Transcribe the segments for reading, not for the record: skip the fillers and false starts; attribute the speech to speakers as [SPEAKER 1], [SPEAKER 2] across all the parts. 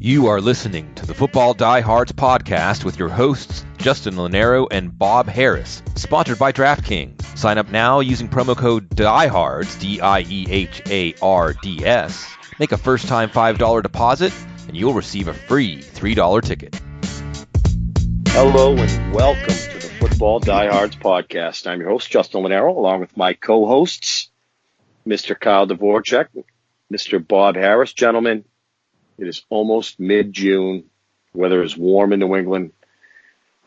[SPEAKER 1] You are listening to the Football Diehards podcast with your hosts, Justin Lonero and Bob Harris, sponsored by DraftKings. Sign up now using promo code DIEHARDS, DIEHARDS. Make a first-time $5 deposit, and you'll receive a free $3 ticket.
[SPEAKER 2] Hello and welcome to the Football Diehards podcast. I'm your host, Justin Lonero, along with my co-hosts, Mr. Kyle Dvorchak, Mr. Bob Harris. Gentlemen, it is almost mid-June. Weather is warm in New England.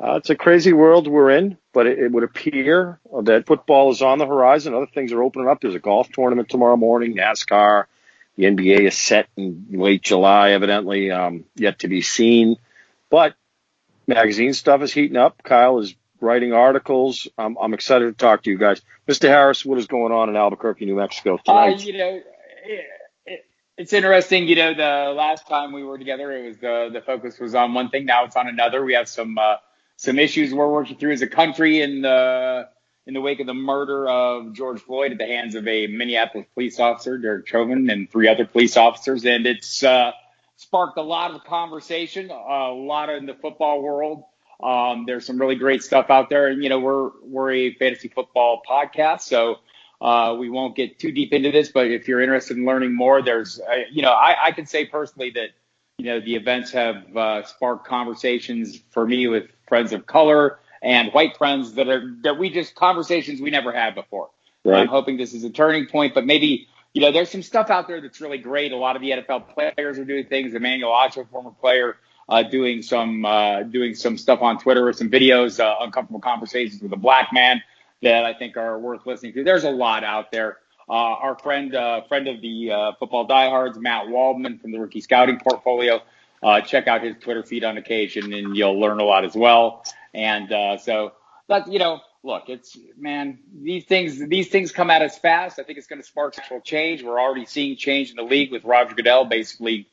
[SPEAKER 2] It's a crazy world we're in, but it would appear that football is on the horizon. Other things are opening up. There's a golf tournament tomorrow morning, NASCAR. The NBA is set in late July, evidently, yet to be seen. But magazine stuff is heating up. Kyle is writing articles. I'm excited to talk to you guys. Mr. Harris, what is going on in Albuquerque, New Mexico tonight?
[SPEAKER 3] It's interesting. The last time we were together, it was the focus was on one thing. Now it's on another. We have some issues we're working through as a country in the wake of the murder of George Floyd at the hands of a Minneapolis police officer, Derek Chauvin, and 3 other police officers. And it's sparked a lot of conversation, a lot in the football world. There's some really great stuff out there. And, we're a fantasy football podcast, so we won't get too deep into this, but if you're interested in learning more, there's, I can say personally that, the events have sparked conversations for me with friends of color and white friends conversations we never had before. Right. I'm hoping this is a turning point, but maybe, there's some stuff out there that's really great. A lot of the NFL players are doing things. Emmanuel Ocho, former player, doing some stuff on Twitter with some videos, uncomfortable conversations with a black man that I think are worth listening to. There's a lot out there. Our friend of the Football Diehards, Matt Waldman from the Rookie Scouting Portfolio, check out his Twitter feed on occasion, and you'll learn a lot as well. And look, these things come at us fast. I think it's going to spark actual change. We're already seeing change in the league with Roger Goodell basically,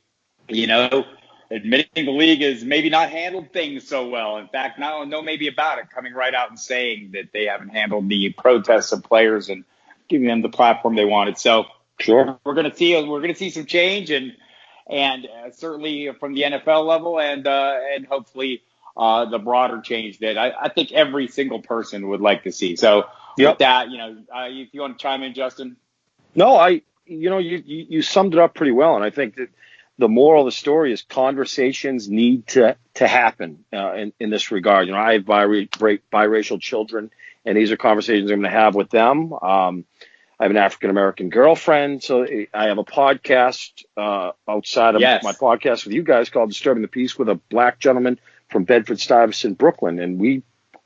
[SPEAKER 3] admitting the league has maybe not handled things so well. In fact, no maybe about it, coming right out and saying that they haven't handled the protests of players and giving them the platform they wanted. So
[SPEAKER 2] sure,
[SPEAKER 3] we're going to see some change and certainly from the NFL level and hopefully the broader change that I think every single person would like to see. So With that, if you want to chime in, Justin.
[SPEAKER 2] No, you summed it up pretty well, and I think that the moral of the story is conversations need to happen in this regard. I have biracial children, and these are conversations I'm going to have with them. I have an African-American girlfriend, so I have a podcast outside of my podcast with you guys called Disturbing the Peace with a black gentleman from Bedford-Stuyvesant, Brooklyn, and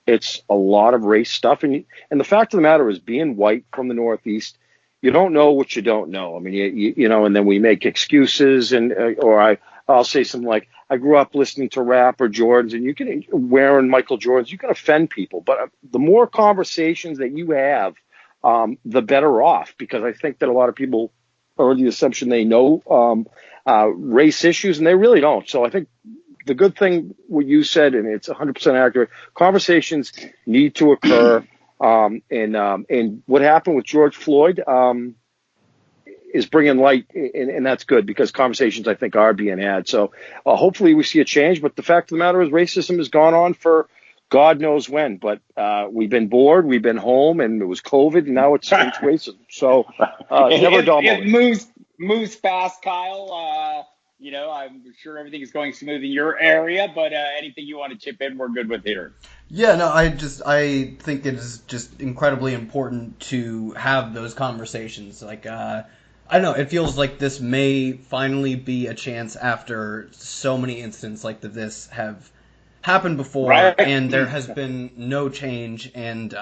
[SPEAKER 2] it's a lot of race stuff. And the fact of the matter is, being white from the Northeast, you don't know what you don't know. I mean, and then we make excuses, or I'll say something like, I grew up listening to rap or Jordans, and wearing Michael Jordans, you can offend people. But the more conversations that you have, the better off, because I think that a lot of people are under the assumption they know race issues, and they really don't. So I think the good thing, what you said, and it's 100% accurate, conversations need to occur. And what happened with George Floyd is bringing light, and that's good, because conversations, I think, are being had. So hopefully we see a change. But the fact of the matter is, racism has gone on for God knows when. But we've been bored, we've been home, and it was COVID, and now it's racism. So never a dull moment.
[SPEAKER 3] It moves fast, Kyle. I'm sure everything is going smooth in your area, but anything you want to chip in, we're good with here.
[SPEAKER 4] Yeah, no, I think it is just incredibly important to have those conversations. Like, I don't know, it feels like this may finally be a chance after so many incidents like this have happened before, right? And there has been no change. And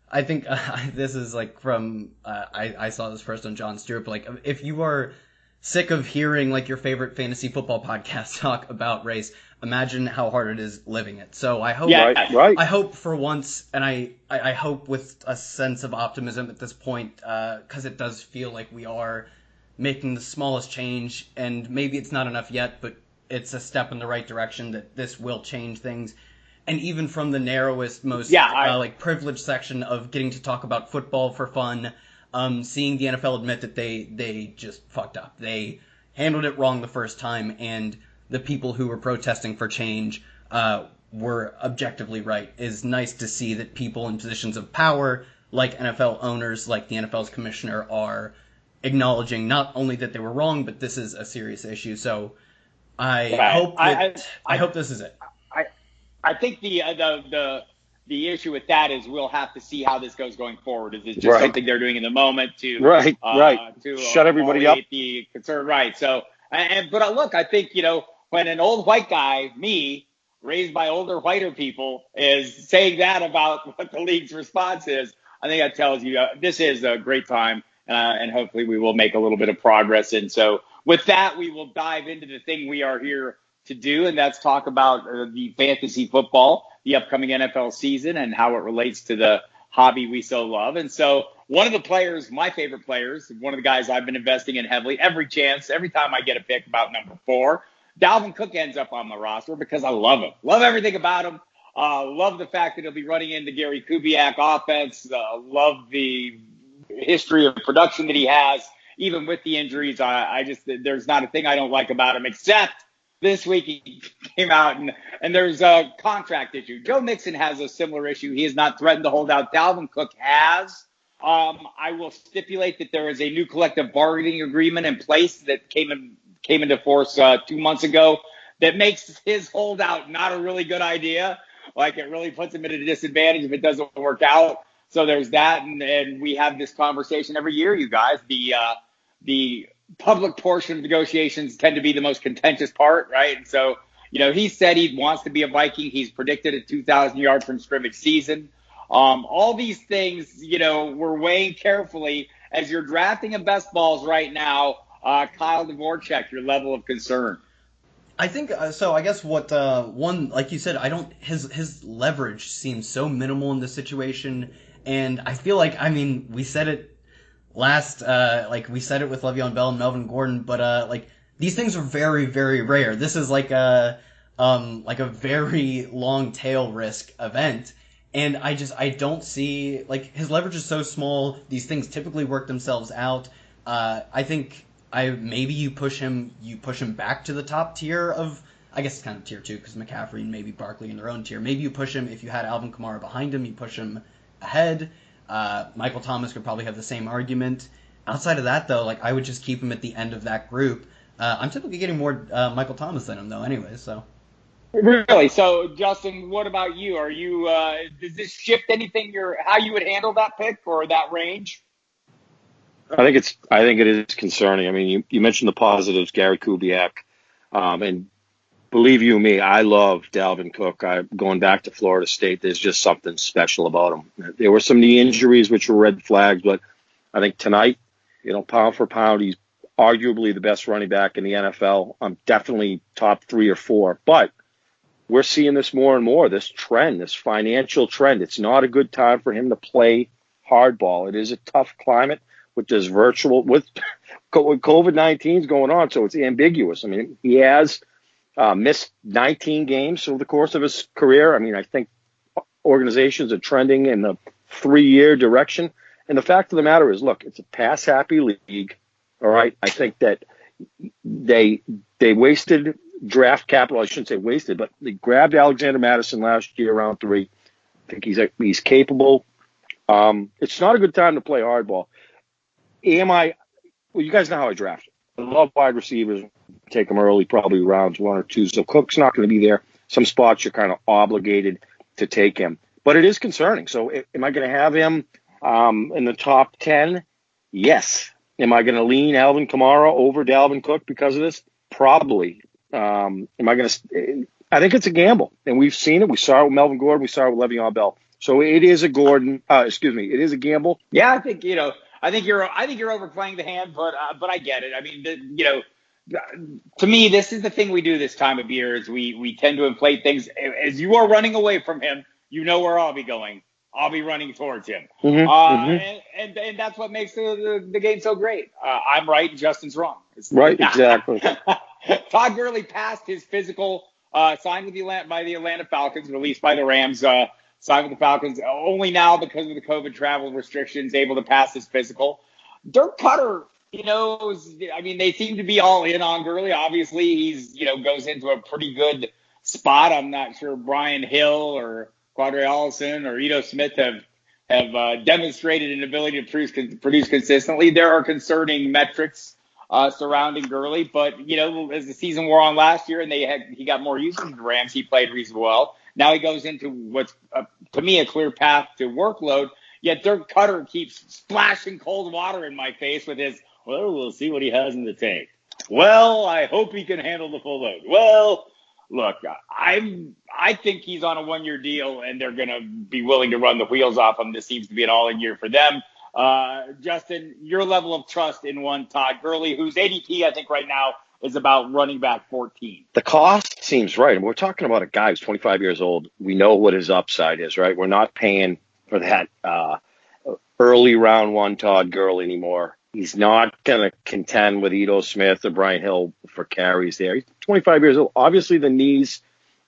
[SPEAKER 4] I think this is like from I saw this first on Jon Stewart, but like, if you are sick of hearing like your favorite fantasy football podcast talk about race, imagine how hard it is living it. So I hope, I hope for once, and I hope with a sense of optimism at this point, because it does feel like we are making the smallest change, and maybe it's not enough yet, but it's a step in the right direction, that this will change things. And even from the narrowest, most privileged section of getting to talk about football for fun, seeing the NFL admit that they just fucked up. They handled it wrong the first time, and the people who were protesting for change were objectively right. It's nice to see that people in positions of power, like NFL owners, like the NFL's commissioner, are acknowledging not only that they were wrong, but this is a serious issue. So I hope this is it.
[SPEAKER 3] I think the issue with that is we'll have to see how this goes going forward. Is it just
[SPEAKER 2] Right.
[SPEAKER 3] something they're doing in the moment to
[SPEAKER 2] to shut everybody up?
[SPEAKER 3] The concern, right? So, but look, I think when an old white guy, me, raised by older whiter people, is saying that about what the league's response is, I think that tells you this is a great time, and hopefully we will make a little bit of progress. And so, with that, we will dive into the thing we are here to do, and that's talk about the fantasy football, the upcoming NFL season, and how it relates to the hobby we so love. And so one of the players, my favorite players, one of the guys I've been investing in heavily, every time I get a pick about number 4, Dalvin Cook ends up on the roster because I love him. Love everything about him. Love the fact that he'll be running into Gary Kubiak offense. Love the history of production that he has, even with the injuries. There's not a thing I don't like about him, except this week he came out and there's a contract issue. Joe Mixon has a similar issue. He has not threatened to hold out. Dalvin Cook has. I will stipulate that there is a new collective bargaining agreement in place that came into force 2 months ago that makes his holdout not a really good idea. Like, it really puts him at a disadvantage if it doesn't work out. So there's that, and we have this conversation every year, you guys. The public portion of negotiations tend to be the most contentious part, right? And so, he said he wants to be a Viking. He's predicted a 2,000 yard from scrimmage season. All these things, we're weighing carefully as you're drafting in best balls right now. Kyle Dvorchak, your level of concern.
[SPEAKER 4] I think so. I guess what one, like you said, his leverage seems so minimal in this situation, and I feel like, we said it last, we said it with Le'Veon Bell and Melvin Gordon, but these things are very, very rare. This is like a very long tail risk event, and I don't see, his leverage is so small. These things typically work themselves out. I think maybe you push him back to the top tier of, I guess it's kind of tier 2 because McCaffrey and maybe Barkley in their own tier. Maybe you push him, if you had Alvin Kamara behind him, you push him ahead. Michael Thomas could probably have the same argument. Outside of that, though, I would just keep him at the end of that group. I'm typically getting more Michael Thomas than him, though, anyways. So.
[SPEAKER 3] Really? So, Justin, what about you? Are you? Does this shift anything? How you would handle that pick or that range?
[SPEAKER 2] I think it is concerning. You mentioned the positives, Gary Kubiak, and believe you me, I love Dalvin Cook. Going back to Florida State, there's just something special about him. There were some knee injuries which were red flags, but I think tonight, pound for pound, he's arguably the best running back in the NFL. I'm definitely top 3 or 4, but we're seeing this more and more, this trend, this financial trend. It's not a good time for him to play hardball. It is a tough climate with this with COVID-19 going on, so it's ambiguous. He has missed 19 games over the course of his career. I think organizations are trending in the 3-year direction. And the fact of the matter is, look, it's a pass-happy league, all right? I think that they wasted draft capital. I shouldn't say wasted, but they grabbed Alexander Madison last year, round 3. I think he's capable. It's not a good time to play hardball. Well, you guys know how I draft. I love wide receivers. Take them early, probably rounds 1 or 2. So Cook's not going to be there. Some spots you're kind of obligated to take him. But it is concerning. So am I going to have him in the top 10? Yes. Am I going to lean Alvin Kamara over Dalvin Cook because of this? Probably. I think it's a gamble. And we've seen it. We saw it with Melvin Gordon. We saw it with Le'Veon Bell. So it is a it is a gamble.
[SPEAKER 3] Yeah, I think you're overplaying the hand, but I get it. To me, this is the thing we do this time of year is we tend to inflate things. As you are running away from him, where I'll be going. I'll be running towards him. Mm-hmm. And that's what makes the game so great. I'm right and Justin's wrong.
[SPEAKER 2] Right, exactly.
[SPEAKER 3] Todd Gurley passed his physical, signed by the Atlanta Falcons, released by the Rams, signed with the Falcons, only now because of the COVID travel restrictions, able to pass his physical. Dirk Cutter, I mean, they seem to be all in on Gurley. Obviously, he's, goes into a pretty good spot. I'm not sure Brian Hill or Quadre Allison or Ito Smith have demonstrated an ability to produce consistently. There are concerning metrics surrounding Gurley, but as the season wore on last year and he got more usage in the Rams, he played reasonably well. Now he goes into what's to me a clear path to workload. Yet Dirk Cutter keeps splashing cold water in my face with his, well, we'll see what he has in the tank. Well, I hope he can handle the full load. Well, look, I think he's on a 1-year deal, and they're going to be willing to run the wheels off him. This seems to be an all-in year for them. Justin, your level of trust in one Todd Gurley, whose ADP I think right now is about running back 14.
[SPEAKER 2] The cost seems right. And we're talking about a guy who's 25 years old. We know what his upside is, right? We're not paying for that early round one Todd Gurley anymore. He's not going to contend with Ito Smith or Brian Hill for carries there. He's 25 years old. Obviously, the knees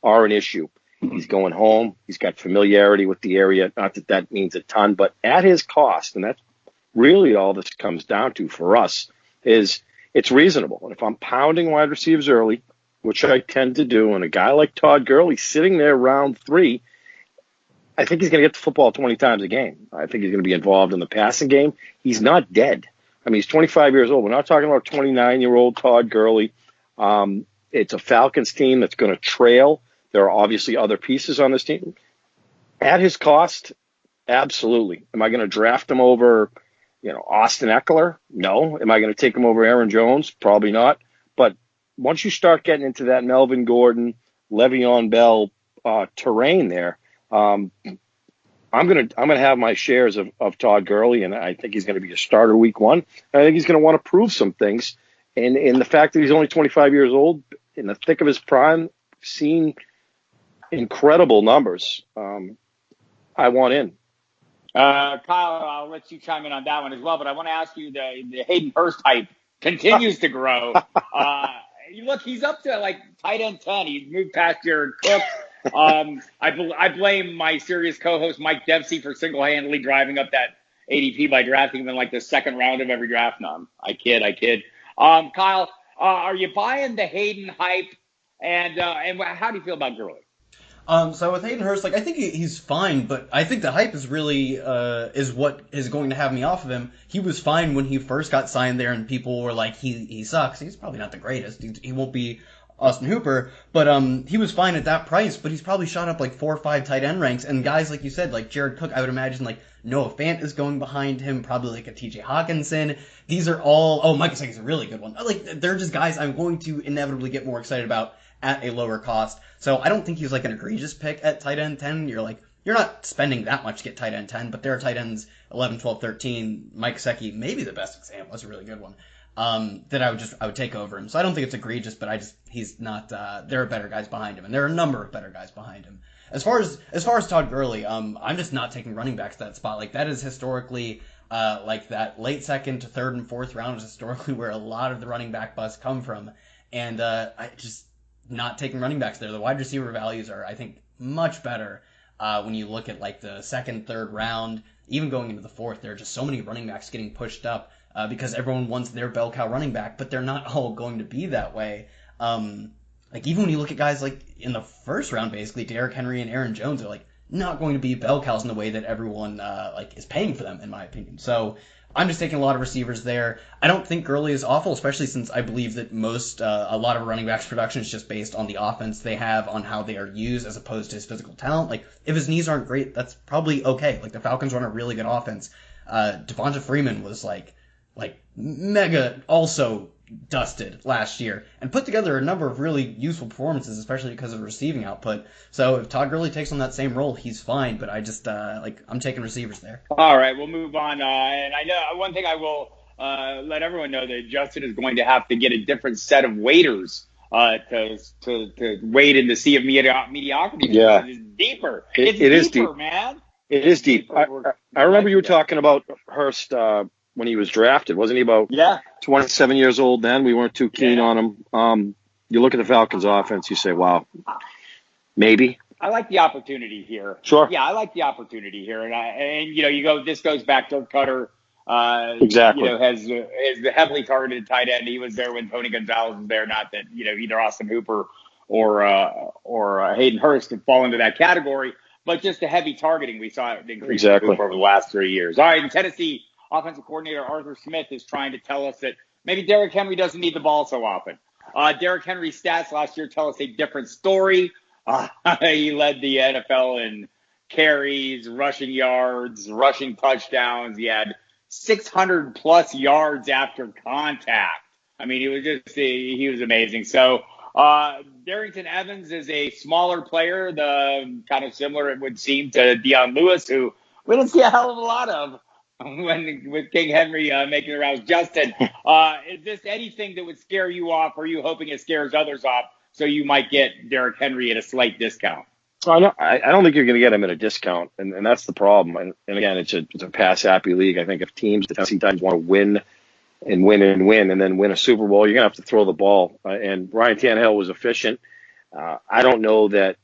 [SPEAKER 2] are an issue. He's going home. He's got familiarity with the area. Not that that means a ton, but at his cost, and that's really all this comes down to for us, is it's reasonable. And if I'm pounding wide receivers early, which I tend to do, and a guy like Todd Gurley sitting there round 3, I think he's going to get the football 20 times a game. I think he's going to be involved in the passing game. He's not dead. I mean, he's 25 years old. We're not talking about 29-year-old Todd Gurley. It's a Falcons team that's going to trail. There are obviously other pieces on this team. At his cost, absolutely. Am I going to draft him over, Austin Eckler? No. Am I going to take him over Aaron Jones? Probably not. But once you start getting into that Melvin Gordon, Le'Veon Bell terrain there, I'm gonna have my shares of Todd Gurley, and I think he's going to be a starter week 1. I think he's going to want to prove some things, and the fact that he's only 25 years old, in the thick of his prime, seen incredible numbers. I want in.
[SPEAKER 3] Kyle, I'll let you chime in on that one as well, but I want to ask you, the Hayden Hurst hype continues to grow. Look, he's up to like tight end 10. He's moved past Jared Cook. I blame my serious co-host Mike Dempsey for single-handedly driving up that ADP by drafting him in like the second round of every draft. No, I kid. Kyle, are you buying the Hayden hype? And how do you feel about Gurley?
[SPEAKER 4] So with Hayden Hurst, I think he's fine, but I think the hype is really is what is going to have me off of him. He was fine when he first got signed there, and people were like, he sucks. He's probably not the greatest. He won't be Austin Hooper, but he was fine at that price, but he's probably shot up like 4 or 5 tight end ranks, and guys like you said, like Jared Cook, I would imagine like Noah Fant is going behind him, probably like a TJ Hawkinson. These are all, Mike Gesicki's a really good one. Like, they're just guys I'm going to inevitably get more excited about at a lower cost. So I don't think he's like an egregious pick at tight end 10. You're not spending that much to get tight end 10, but there are tight ends 11, 12, 13. Mike Gesicki, maybe the best example. That's a really good one. That I would take over him. So I don't think it's egregious, but he's not, there are better guys behind him, and there are a number of better guys behind him. As far as Todd Gurley, I'm just not taking running backs to that spot. Like, that is historically, like that late second to third and fourth round is historically where a lot of the running back busts come from. And, I just not taking running backs there. The wide receiver values are, I think, much better, when you look at like the second, third round, even going into the fourth. There are just so many running backs getting pushed up, because everyone wants their bell cow running back, but they're not all going to be that way. Like, even when you look at guys like in the first round, basically, Derrick Henry and Aaron Jones are like not going to be bell cows in the way that everyone is paying for them, in my opinion. So I'm just taking a lot of receivers there. I don't think Gurley is awful, especially since I believe that a lot of running backs' production is just based on the offense they have, on how they are used, as opposed to his physical talent. Like, if his knees aren't great, that's probably okay. Like, the Falcons run a really good offense. Devonta Freeman was like mega also dusted last year and put together a number of really useful performances, especially because of receiving output. So if Todd Gurley takes on that same role, he's fine, but I just I'm taking receivers there.
[SPEAKER 3] All right, we'll move on. And I know one thing I will let everyone know, that Justin is going to have to get a different set of waiters to wade in the sea of mediocrity.
[SPEAKER 2] Yeah,
[SPEAKER 3] it's deeper.
[SPEAKER 2] It is deep,
[SPEAKER 3] man.
[SPEAKER 2] It is deep. I remember you were talking about Hurst when he was drafted. Wasn't he about 27 years old then? We weren't too keen on him. You look at the Falcons offense, you say, wow, maybe.
[SPEAKER 3] I like the opportunity here.
[SPEAKER 2] Sure.
[SPEAKER 3] Yeah, I like the opportunity here. And you go, this goes back to Cutter
[SPEAKER 2] Exactly.
[SPEAKER 3] Has the heavily targeted tight end. He was there when Tony Gonzalez was there. Not that, either Austin Hooper or Hayden Hurst could fall into that category, but just the heavy targeting we saw increase over the last 3 years. All right, in Tennessee, offensive coordinator Arthur Smith is trying to tell us that maybe Derrick Henry doesn't need the ball so often. Derrick Henry's stats last year tell us a different story. He led the NFL in carries, rushing yards, rushing touchdowns. He had 600 plus yards after contact. I mean, he was amazing. So Darrington Evans is a smaller player, the kind of similar it would seem to Dion Lewis, who we didn't see a hell of a lot of with King Henry making the rounds. Justin, is this anything that would scare you off? Or are you hoping it scares others off so you might get Derrick Henry at a slight discount?
[SPEAKER 2] I don't think you're going to get him at a discount, and that's the problem. And again, it's a pass happy league. I think if the Tennessee Titans want to win and win and then win a Super Bowl, you're going to have to throw the ball. And Ryan Tannehill was efficient. I don't know that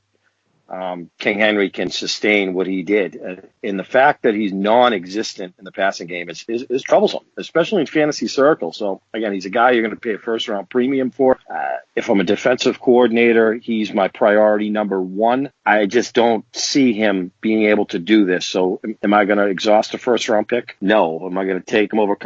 [SPEAKER 2] King Henry can sustain what he did. And the fact that he's non-existent in the passing game is troublesome, especially in fantasy circles. So, again, he's a guy you're going to pay a first-round premium for. If I'm a defensive coordinator, he's my priority number one. I just don't see him being able to do this. So am I going to exhaust a first-round pick? No. Am I going to take him over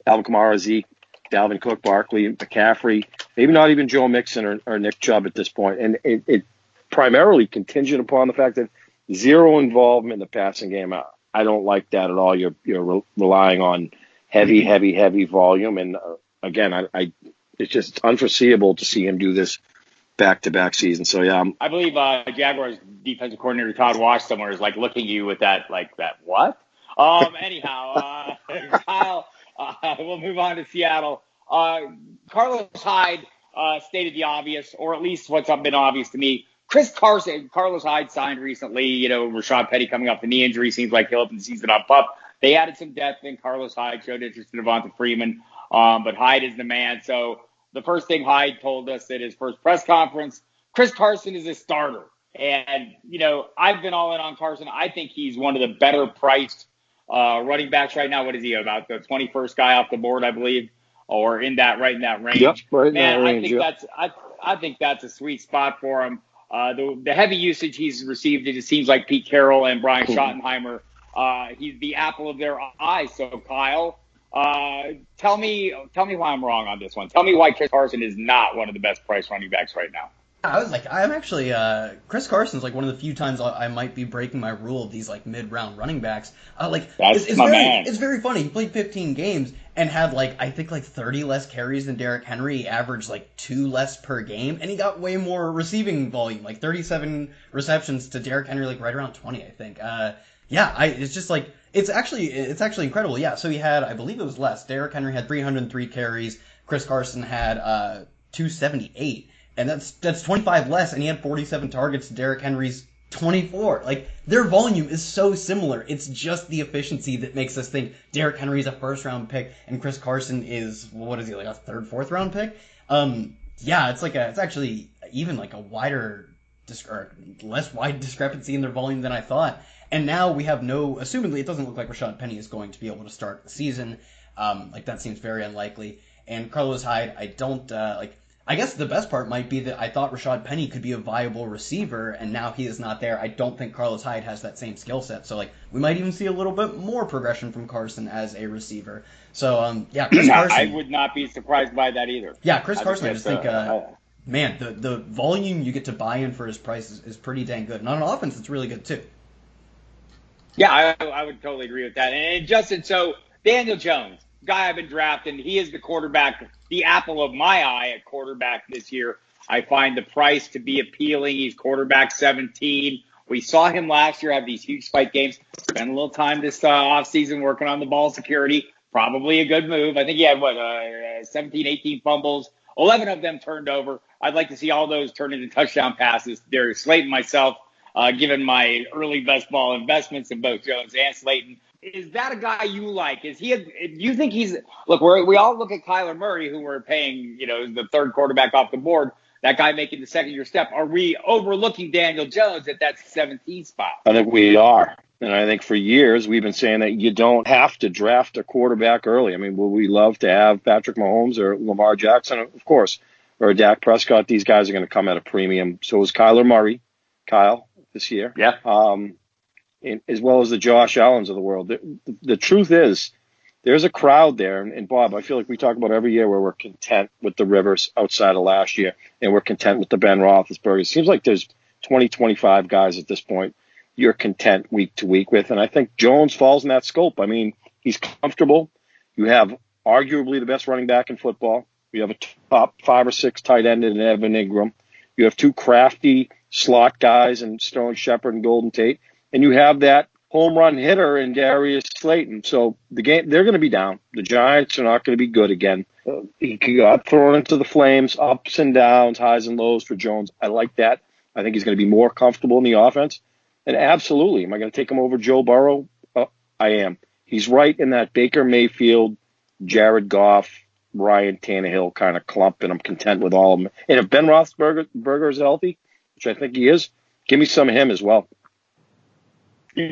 [SPEAKER 2] Alvin Kamara, Zeke, Dalvin Cook, Barkley, McCaffrey, maybe not even Joe Mixon or Nick Chubb at this point? And it primarily contingent upon the fact that zero involvement in the passing game. I don't like that at all. You're relying on heavy volume. And again, it's just unforeseeable to see him do this back-to-back season. So, yeah.
[SPEAKER 3] I believe Jaguars defensive coordinator Todd Wash somewhere is looking at you with that what? Anyhow, Kyle, we'll move on to Seattle. Carlos Hyde stated the obvious, or at least what's been obvious to me. Carlos Hyde signed recently. Rashad Penny coming off the knee injury seems like he'll open the season up. They added some depth in. Carlos Hyde showed interest in Devonta Freeman, but Hyde is the man. So the first thing Hyde told us at his first press conference, Chris Carson is a starter. And, I've been all in on Carson. I think he's one of the better priced running backs right now. What is he, about the 21st guy off the board, I believe, or right in that range?
[SPEAKER 2] Yep, right in that range.
[SPEAKER 3] I think that's a sweet spot for him. The heavy usage he's received, it seems like Pete Carroll and Brian Schottenheimer, he's the apple of their eye. So, Kyle, tell me why I'm wrong on this one. Tell me why Chris Carson is not one of the best priced running backs right now.
[SPEAKER 4] I'm actually, Chris Carson's one of the few times I might be breaking my rule of these mid-round running backs. It's very funny. He played 15 games and had I think 30 less carries than Derrick Henry. He averaged 2 less per game, and he got way more receiving volume, 37 receptions to Derrick Henry, right around 20, I think. It's just it's actually incredible. Yeah, so he had, I believe it was less. Derrick Henry had 303 carries. Chris Carson had 278. And that's 25 less, and he had 47 targets to Derrick Henry's 24. Their volume is so similar. It's just the efficiency that makes us think Derrick Henry's a first-round pick, and Chris Carson is, what is he, a third, fourth-round pick? It's actually even a wider, or less wide discrepancy in their volume than I thought. And now we have assumedly it doesn't look like Rashad Penny is going to be able to start the season. That seems very unlikely. And Carlos Hyde, I don't, I guess the best part might be that I thought Rashad Penny could be a viable receiver, and now he is not there. I don't think Carlos Hyde has that same skill set. So, we might even see a little bit more progression from Carson as a receiver. So, Chris Carson.
[SPEAKER 3] I would not be surprised by that either.
[SPEAKER 4] Yeah, Chris Carson, I just think, man, the volume you get to buy in for his price is pretty dang good. And on offense, it's really good, too.
[SPEAKER 3] Yeah, I would totally agree with that. And Justin, so Daniel Jones, guy I've been drafting, he is the quarterback, the apple of my eye at quarterback this year. I find the price to be appealing. He's quarterback 17. We saw him last year have these huge spike games. Spent a little time this offseason working on the ball security. Probably a good move. I think he had, 17, 18 fumbles. 11 of them turned over. I'd like to see all those turn into touchdown passes. Darius Slayton, myself, given my early best ball investments in both Jones and Slayton. Is that a guy you like? Do you think he's – look, we all look at Kyler Murray, who we're paying, the third quarterback off the board, that guy making the second-year step. Are we overlooking Daniel Jones at that 17th spot?
[SPEAKER 2] I think we are. And I think for years we've been saying that you don't have to draft a quarterback early. I mean, will we love to have Patrick Mahomes or Lamar Jackson? Of course. Or Dak Prescott. These guys are going to come at a premium. So is Kyler Murray, Kyle, this year.
[SPEAKER 3] Yeah.
[SPEAKER 2] As well as the Josh Allens of the world. The truth is, there's a crowd there. And Bob, I feel like we talk about every year where we're content with the Rivers outside of last year, and we're content with the Ben Roethlisberger. It seems like there's 20, 25 guys at this point you're content week to week with. And I think Jones falls in that scope. I mean, he's comfortable. You have arguably the best running back in football. You have a top 5 or 6 tight end in Evan Ingram. You have 2 crafty slot guys in Sterling Shepard and Golden Tate. And you have that home run hitter in Darius Slayton. So the game, they're going to be down. The Giants are not going to be good again. He got thrown into the flames, ups and downs, highs and lows for Jones. I like that. I think he's going to be more comfortable in the offense. And absolutely, am I going to take him over Joe Burrow? I am. He's right in that Baker Mayfield, Jared Goff, Ryan Tannehill kind of clump, and I'm content with all of them. And if Ben Roethlisberger is healthy, which I think he is, give me some of him as well.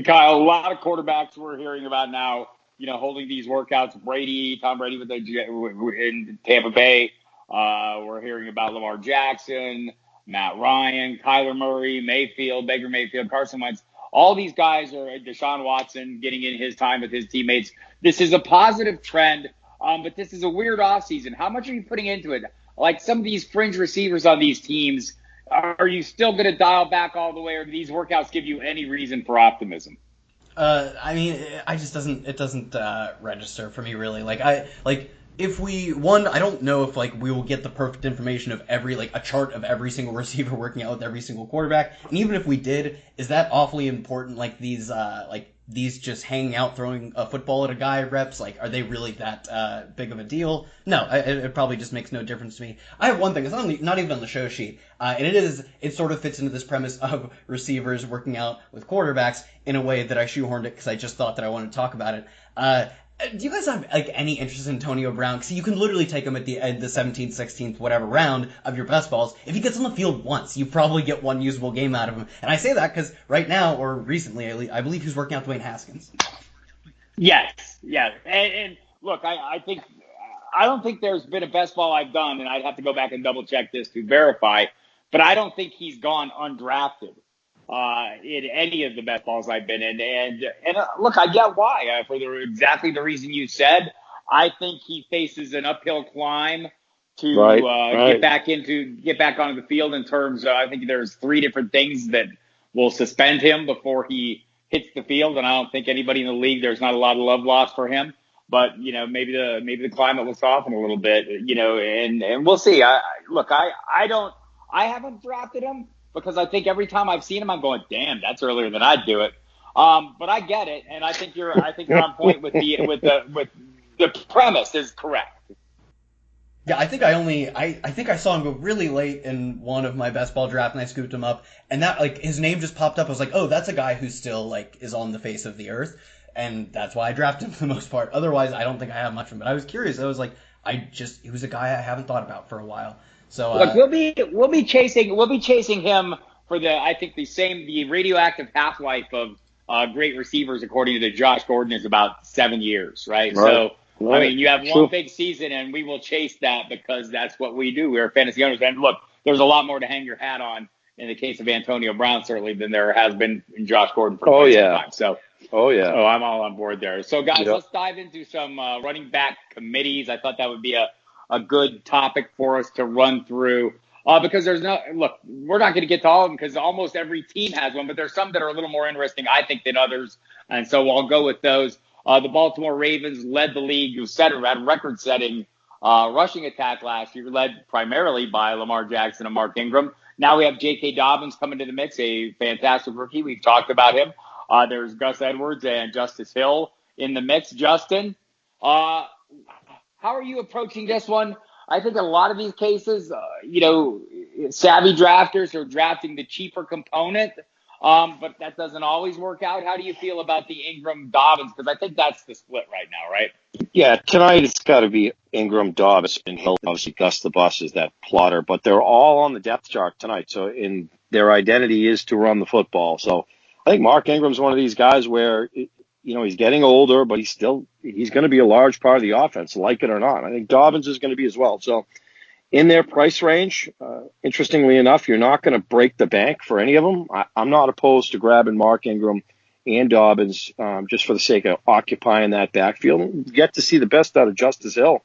[SPEAKER 3] Kyle, a lot of quarterbacks we're hearing about now, holding these workouts. Tom Brady in Tampa Bay. We're hearing about Lamar Jackson, Matt Ryan, Kyler Murray, Mayfield, Baker Mayfield, Carson Wentz. All these guys are Deshaun Watson getting in his time with his teammates. This is a positive trend, but this is a weird offseason. How much are you putting into it? Like some of these fringe receivers on these teams, are you still going to dial back all the way, or do these workouts give you any reason for optimism?
[SPEAKER 4] I mean, it doesn't register for me really. I don't know if we will get the perfect information of a chart of every single receiver working out with every single quarterback. And even if we did, is that awfully important? These just hanging out throwing a football at a guy reps, are they really that big of a deal? No, it probably just makes no difference to me. I have one thing. It's not even on the show sheet, and it sort of fits into this premise of receivers working out with quarterbacks in a way that I shoehorned it because I just thought that I wanted to talk about it. Do you guys have any interest in Antonio Brown? Because you can literally take him at the 17th, 16th, whatever round of your best balls. If he gets on the field once, you probably get one usable game out of him. And I say that because right now, or recently, I believe he's working out Dwayne Haskins.
[SPEAKER 3] Yes. And look, I don't think there's been a best ball I've done, and I'd have to go back and double check this to verify, but I don't think he's gone undrafted in any of the best balls I've been in. And look, I get why. For exactly the reason you said, I think he faces an uphill climb to get back onto the field in terms of, I think there's 3 different things that will suspend him before he hits the field. And I don't think anybody in the league, there's not a lot of love lost for him. But, maybe the climate will soften a little bit, and we'll see. I haven't drafted him, because I think every time I've seen him, I'm going, damn, that's earlier than I'd do it. But I get it, and I think you're on point with the premise is correct.
[SPEAKER 4] Yeah, I think I saw him go really late in one of my best ball drafts, and I scooped him up, and that his name just popped up. I was like, oh, that's a guy who still is on the face of the earth, and that's why I drafted him for the most part. Otherwise, I don't think I have much of him. But I was curious. I was like, he was a guy I haven't thought about for a while. So
[SPEAKER 3] look, we'll be chasing him for the radioactive half-life of great receivers, according to Josh Gordon, is about 7 years, right? So I mean, you have one big season, and we will chase that because that's what we do. We're fantasy owners, and look, there's a lot more to hang your hat on in the case of Antonio Brown, certainly, than there has been in Josh Gordon for quite some time. So I'm all on board there. So guys, let's dive into some running back committees. I thought that would be a good topic for us to run through because we're not going to get to all of them because almost every team has one, but there's some that are a little more interesting, I think, than others. And so I'll go with those. The Baltimore Ravens led the league, who had a record-setting rushing attack last year, led primarily by Lamar Jackson and Mark Ingram. Now we have J.K. Dobbins coming to the mix, a fantastic rookie. We've talked about him. There's Gus Edwards and Justice Hill in the mix. Justin, how are you approaching this one? I think a lot of these cases, savvy drafters are drafting the cheaper component, but that doesn't always work out. How do you feel about the Ingram-Dobbins? Because I think that's the split right now, right?
[SPEAKER 2] Yeah, tonight it's got to be Ingram, Dobbins, and Hill. Obviously, Gus the Bus is that plotter, but they're all on the depth chart tonight. So their identity is to run the football. So I think Mark Ingram's one of these guys where, he's getting older, but he's going to be a large part of the offense, like it or not. I think Dobbins is going to be as well. So in their price range, interestingly enough, you're not going to break the bank for any of them. I'm not opposed to grabbing Mark Ingram and Dobbins just for the sake of occupying that backfield. Get to see the best out of Justice Hill,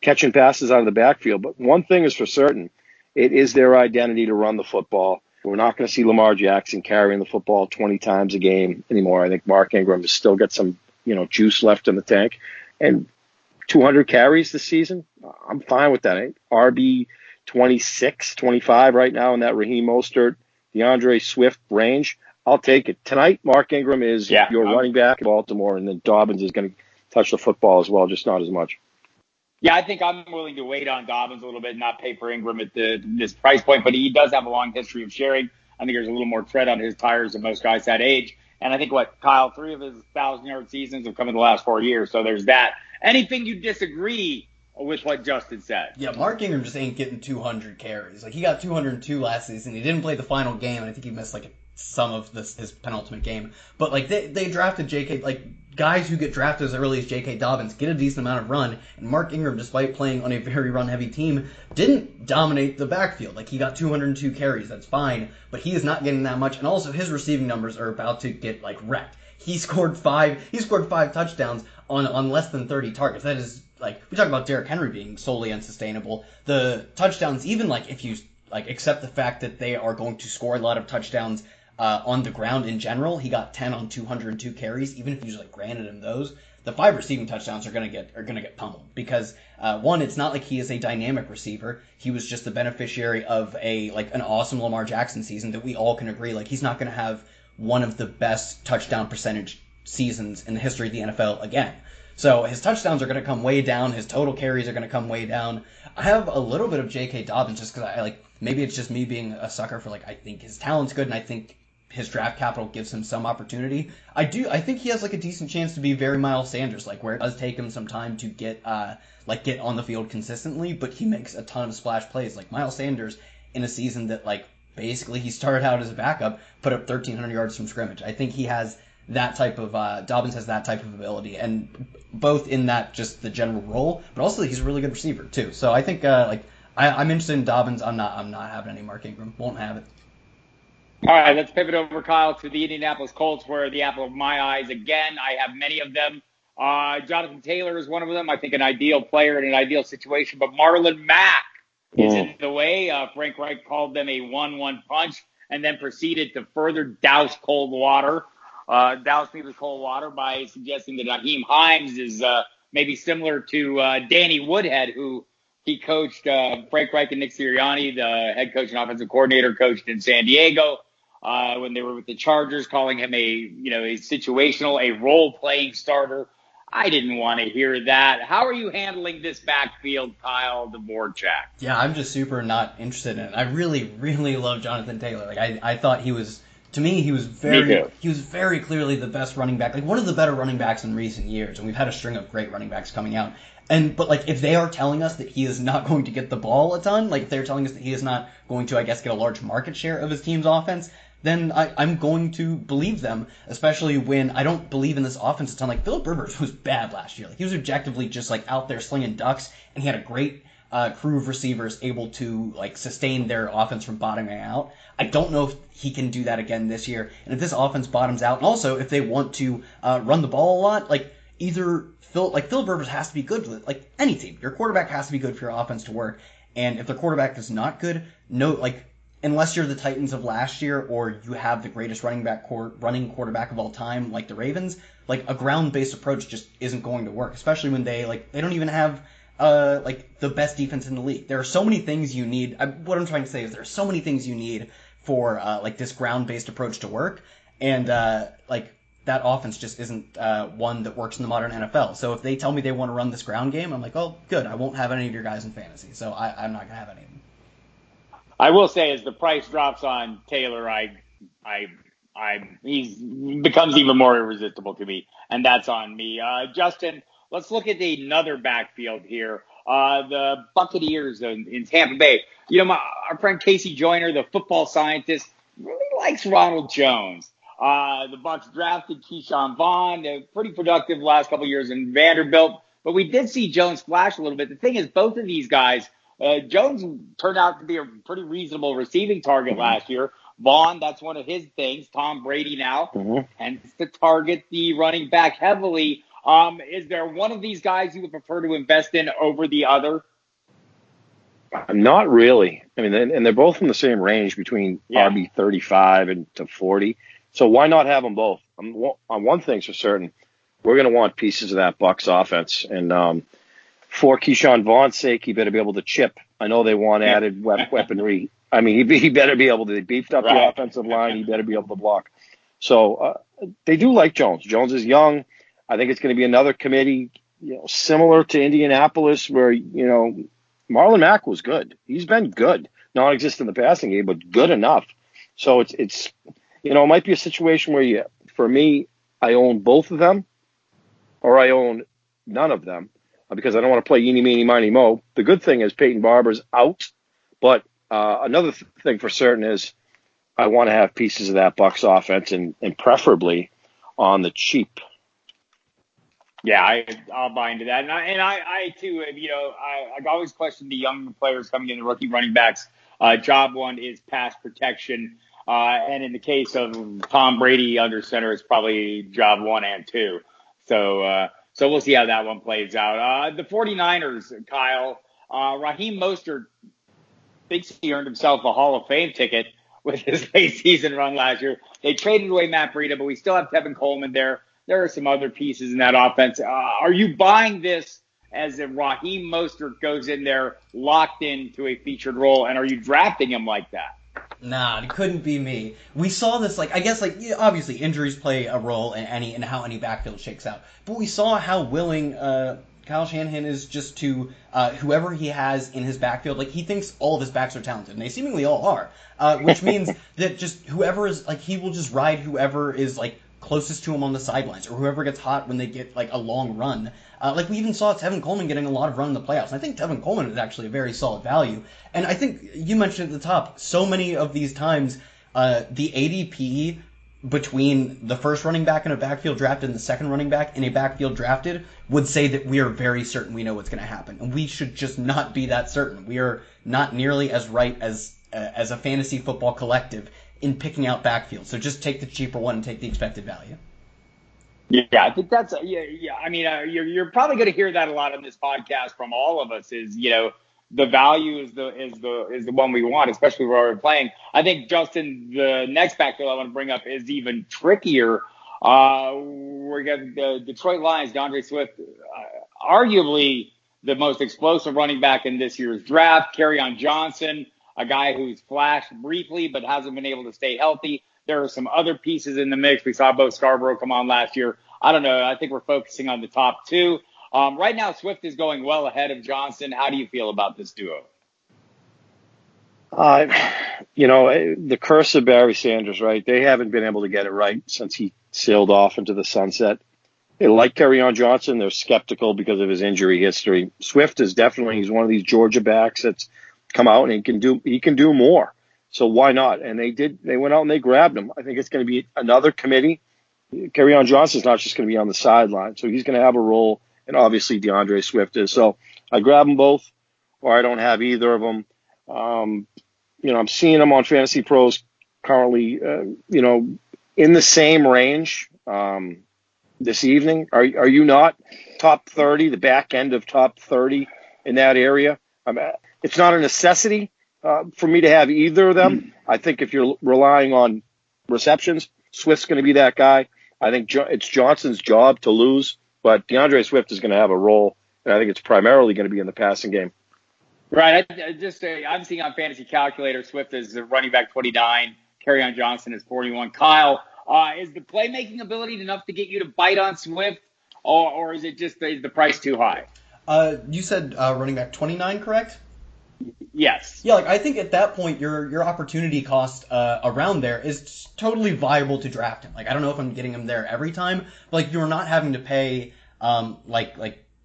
[SPEAKER 2] catching passes out of the backfield. But one thing is for certain, it is their identity to run the football. We're not going to see Lamar Jackson carrying the football 20 times a game anymore. I think Mark Ingram has still got some, juice left in the tank. And 200 carries this season, I'm fine with that. RB 26, 25 right now in that Raheem Mostert, DeAndre Swift range. I'll take it. Tonight, Mark Ingram is your running back in Baltimore, and then Dobbins is going to touch the football as well, just not as much.
[SPEAKER 3] Yeah, I think I'm willing to wait on Dobbins a little bit and not pay for Ingram at this price point, but he does have a long history of sharing. I think there's a little more tread on his tires than most guys that age. And I think Kyle, 3 of his 1,000-yard seasons have come in the last 4 years, so there's that. Anything you disagree with what Justin said?
[SPEAKER 4] Yeah, Mark Ingram just ain't getting 200 carries. Like, he got 202 last season. He didn't play the final game, and I think he missed, some of his penultimate game. But, they drafted J.K., guys who get drafted as early as J.K. Dobbins get a decent amount of run, and Mark Ingram, despite playing on a very run-heavy team, didn't dominate the backfield. He got 202 carries, that's fine, but he is not getting that much, and also his receiving numbers are about to get, wrecked. He scored five touchdowns on less than 30 targets. That is, we talk about Derrick Henry being solely unsustainable. The touchdowns, even, if you, accept the fact that they are going to score a lot of touchdowns on the ground in general, he got 10 on 202 carries. Even if you just granted him those, the 5 receiving touchdowns are gonna get pummeled because one, it's not like he is a dynamic receiver. He was just the beneficiary of an awesome Lamar Jackson season that we all can agree he's not gonna have one of the best touchdown percentage seasons in the history of the NFL again. So his touchdowns are gonna come way down. His total carries are gonna come way down. I have a little bit of J.K. Dobbins just because I maybe it's just me being a sucker for I think his talent's good and I think his draft capital gives him some opportunity. I think he has a decent chance to be very Miles Sanders, where it does take him some time to get on the field consistently, but he makes a ton of splash plays. Miles Sanders in a season that basically he started out as a backup, put up 1,300 yards from scrimmage. I think he has that type of Dobbins has that type of ability, and both in that just the general role, but also he's a really good receiver too. So I think I'm interested in Dobbins. I'm not having any Mark Ingram. Won't have it.
[SPEAKER 3] All right, let's pivot over, Kyle, to the Indianapolis Colts, where the apple of my eyes again. I have many of them. Jonathan Taylor is one of them. I think an ideal player in an ideal situation, but Marlon Mack is in the way. Frank Reich called them a 1-1 punch and then proceeded to further douse me with cold water by suggesting that Nyheim Hines is maybe similar to Danny Woodhead, who he coached. Frank Reich and Nick Sirianni, the head coach and offensive coordinator, coached in San Diego when they were with the Chargers, calling him a situational, a role-playing starter. I didn't want to hear that. How are you handling this backfield, Kyle Dvorchak?
[SPEAKER 4] Yeah, I'm just super not interested in it. I really, really love Jonathan Taylor. I thought he was, to me, he was very clearly the best running back, one of the better running backs in recent years, and we've had a string of great running backs coming out. But if they are telling us that he is not going to get the ball a ton, if they're telling us that he is not going to, get a large market share of his team's offense, then I'm going to believe them, especially when I don't believe in this offense a ton. Philip Rivers was bad last year. He was objectively just out there slinging ducks, and he had a great crew of receivers able to sustain their offense from bottoming out. I don't know if he can do that again this year. And if this offense bottoms out, and also if they want to run the ball a lot, either Philip Rivers has to be good with it. Any team, your quarterback has to be good for your offense to work. And if their quarterback is not good, unless you're the Titans of last year or you have the greatest running quarterback of all time, like the Ravens, a ground-based approach just isn't going to work, especially when they don't even have the best defense in the league. There are so many things you need. What I'm trying to say is there are so many things you need for this ground-based approach to work, and that offense just isn't one that works in the modern NFL. So if they tell me they want to run this ground game, I'm like, oh, good. I won't have any of your guys in fantasy, so I'm not gonna have any of them.
[SPEAKER 3] I will say, as the price drops on Taylor, he becomes even more irresistible to me, and that's on me. Justin, let's look at another backfield here. The Buccaneers in Tampa Bay. Our friend Casey Joyner, the football scientist, really likes Ronald Jones. The Bucs drafted Keyshawn Vaughn, pretty productive last couple of years in Vanderbilt, but we did see Jones flash a little bit. The thing is, both of these guys, Jones turned out to be a pretty reasonable receiving target last year. Vaughn, that's one of his things. Tom Brady now, hence to target the running back heavily. Is there one of these guys you would prefer to invest in over the other?
[SPEAKER 2] Not really. I mean, and they're both in the same range between RB 35 and to 40. So why not have them both? On one thing's for certain, we're going to want pieces of that Bucs offense. And for Keyshawn Vaughn's sake, he better be able to chip. I know they want added weaponry. I mean, he better be able to. They beefed up the offensive line. He better be able to block. So they do like Jones. Jones is young. I think it's going to be another committee, similar to Indianapolis, where Marlon Mack was good. He's been good, non-existent in the passing game, but good enough. So it's it might be a situation where for me, I own both of them, or I own none of them, because I don't want to play eeny, meeny, miny, mo. The good thing is Peyton Barber's out, but another thing for certain is I want to have pieces of that Bucs offense and preferably on the cheap.
[SPEAKER 3] Yeah, I'll buy into that. And I too, I always question the young players coming in, the rookie running backs. Job one is pass protection. And in the case of Tom Brady under center, it's probably job 1 and 2. So we'll see how that one plays out. The 49ers, Kyle, Raheem Mostert thinks he earned himself a Hall of Fame ticket with his late season run last year. They traded away Matt Breida, but we still have Tevin Coleman there. There are some other pieces in that offense. Are you buying this as if Raheem Mostert goes in there locked into a featured role, and are you drafting him like that?
[SPEAKER 4] Nah, it couldn't be me. We saw this, obviously injuries play a role in how any backfield shakes out. But we saw how willing Kyle Shanahan is just to whoever he has in his backfield. He thinks all of his backs are talented, and they seemingly all are. Which means that just whoever is, he will just ride whoever is, closest to him on the sidelines, or whoever gets hot when they get a long run. We even saw Tevin Coleman getting a lot of run in the playoffs. And I think Tevin Coleman is actually a very solid value. And I think you mentioned at the top, so many of these times, the ADP between the first running back in a backfield drafted and the second running back in a backfield drafted would say that we are very certain we know what's going to happen. And we should just not be that certain. We are not nearly as right as a fantasy football collective in picking out backfield. So just take the cheaper one and take the expected value.
[SPEAKER 3] Yeah, I think that's I mean, you're probably going to hear that a lot on this podcast from all of us. Is the value is the one we want, especially where we're playing. I think Justin, the next backfield I want to bring up is even trickier. We got the Detroit Lions, DeAndre Swift, arguably the most explosive running back in this year's draft. Kerryon Johnson, a guy who's flashed briefly but hasn't been able to stay healthy. There are some other pieces in the mix. We saw Bo Scarborough come on last year. I don't know. I think we're focusing on the top two. Right now, Swift is going well ahead of Johnson. How do you feel about this duo?
[SPEAKER 2] The curse of Barry Sanders, right? They haven't been able to get it right since he sailed off into the sunset. They like Kerryon Johnson. They're skeptical because of his injury history. Swift is he's one of these Georgia backs that's come out and he can do more. So why not? And they went out and they grabbed him. I think it's going to be another committee. Kerryon Johnson's not just going to be on the sideline. So he's going to have a role. And obviously DeAndre Swift is. So I grab them both, or I don't have either of them. I'm seeing them on Fantasy Pros currently, in the same range this evening. Are you not top 30, the back end of top 30 in that area? It's not a necessity for me to have either of them. I think if you're relying on receptions, Swift's going to be that guy. I think it's Johnson's job to lose, but DeAndre Swift is going to have a role, and I think it's primarily going to be in the passing game.
[SPEAKER 3] Right. I'm seeing on Fantasy Calculator, Swift is running back 29, Kerryon Johnson is 41. Kyle, is the playmaking ability enough to get you to bite on Swift, or is it just is the price too high?
[SPEAKER 4] You said running back 29, correct?
[SPEAKER 3] Yes.
[SPEAKER 4] Yeah, I think at that point your opportunity cost around there is totally viable to draft him. I don't know if I'm getting him there every time, but you're not having to pay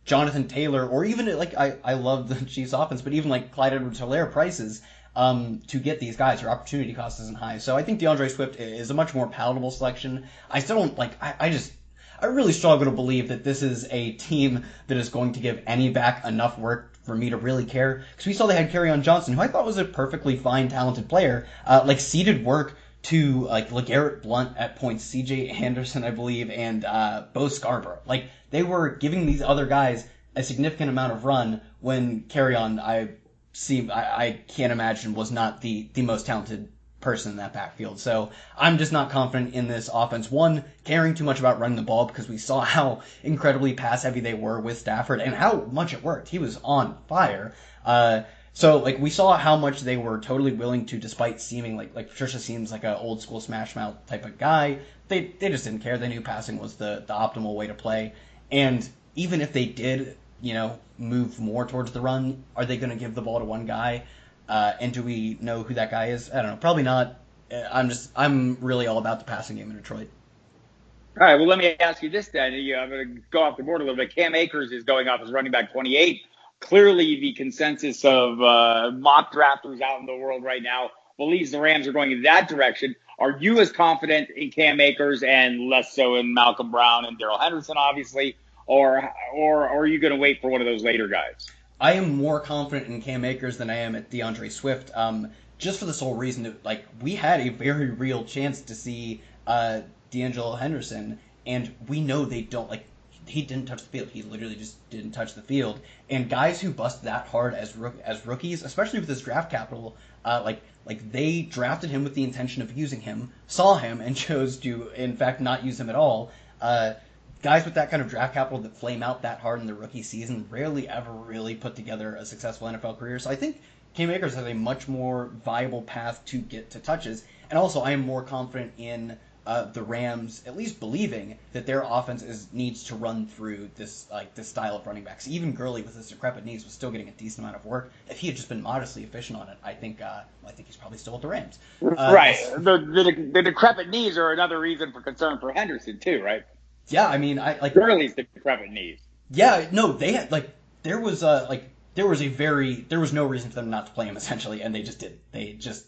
[SPEAKER 4] Jonathan Taylor, or even like I love the Chiefs offense, but even like Clyde Edwards-Helaire prices to get these guys. Your opportunity cost isn't high. So I think DeAndre Swift is a much more palatable selection. I still don't like, I really struggle to believe that this is a team that is going to give any back enough work for me to really care. Because we saw they had Kerryon Johnson, who I thought was a perfectly fine, talented player, like ceded work to like LeGarrette Blount at points, C.J. Anderson, I believe, and Bo Scarborough. Like, they were giving these other guys a significant amount of run when Kerryon, I can't imagine, was not the most talented person in that backfield. So I'm just not confident in this offense. One, caring too much about running the ball, because we saw how incredibly pass heavy they were with Stafford and how much it worked. He was on fire. So like we saw how much they were totally willing to, despite seeming like Patricia seems like an old school smash mouth type of guy. They just didn't care. They knew passing was the optimal way to play. And even if they did, move more towards the run, are they going to give the ball to one guy? And do we know who that guy is? I don't know. Probably not. I'm really all about the passing game in Detroit.
[SPEAKER 3] All right. Well, let me ask you this then. I'm going to go off the board a little bit. Cam Akers is going off as running back 28. Clearly, the consensus of mock drafters out in the world right now believes the Rams are going in that direction. Are you as confident in Cam Akers and less so in Malcolm Brown and Darrell Henderson, obviously, or are you going to wait for one of those later guys?
[SPEAKER 4] I am more confident in Cam Akers than I am at DeAndre Swift, just for the sole reason that, we had a very real chance to see D'Angelo Henderson, and we know they don't, he didn't touch the field. He literally just didn't touch the field. And guys who bust that hard as rookies, especially with his draft capital, they drafted him with the intention of using him, saw him, and chose to, in fact, not use him at all. Guys with that kind of draft capital that flame out that hard in the rookie season rarely ever really put together a successful NFL career. So I think Cam Akers has a much more viable path to get to touches. And also, I am more confident in the Rams at least believing that their offense needs to run through this style of running backs. Even Gurley with his decrepit knees was still getting a decent amount of work. If he had just been modestly efficient on it, I think he's probably still with the Rams.
[SPEAKER 3] Right. The decrepit knees are another reason for concern for Henderson too, right?
[SPEAKER 4] Yeah, I mean,
[SPEAKER 3] Gurley's decrepit knees.
[SPEAKER 4] Yeah, no, they had there was no reason for them not to play him essentially, and they just did. They just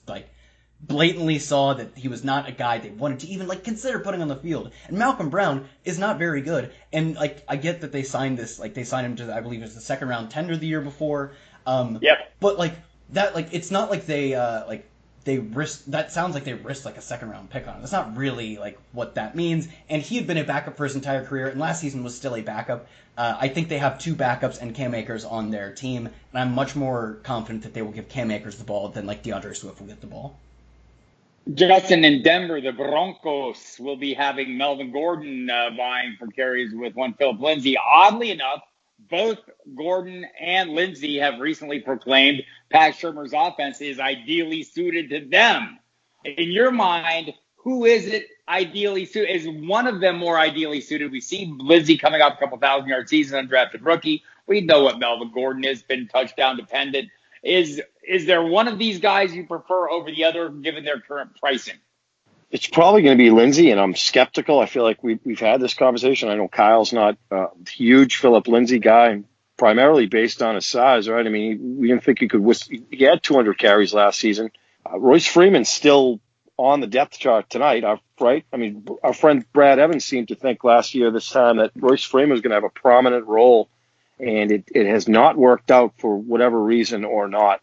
[SPEAKER 4] blatantly saw that he was not a guy they wanted to even consider putting on the field. And Malcolm Brown is not very good. And I get that they signed they signed him to, I believe it was the second round tender the year before.
[SPEAKER 3] Yep.
[SPEAKER 4] But it's not like they risked, that sounds like they risked a second round pick on him. That's not really what that means. And he had been a backup for his entire career, and last season was still a backup. I think they have two backups and Cam Akers on their team, and I'm much more confident that they will give Cam Akers the ball than DeAndre Swift will get the ball.
[SPEAKER 3] Justin, in Denver, the Broncos will be having Melvin Gordon vying for carries with one Philip Lindsay. Oddly enough, both Gordon and Lindsay have recently proclaimed Pat Shurmur's offense is ideally suited to them. In your mind, who is it ideally suited? Is one of them more ideally suited? We see Lindsay coming off a couple 1,000-yard season, undrafted rookie. We know what Melvin Gordon has been touchdown dependent. Is there one of these guys you prefer over the other, given their current pricing?
[SPEAKER 2] It's probably going to be Lindsay, and I'm skeptical. I feel like we've had this conversation. I know Kyle's not a huge Philip Lindsay guy, primarily based on his size, right? I mean, we didn't think he could. He had 200 carries last season. Royce Freeman's still on the depth chart tonight, right? I mean, our friend Brad Evans seemed to think last year this time that Royce Freeman was going to have a prominent role, and it has not worked out for whatever reason or not.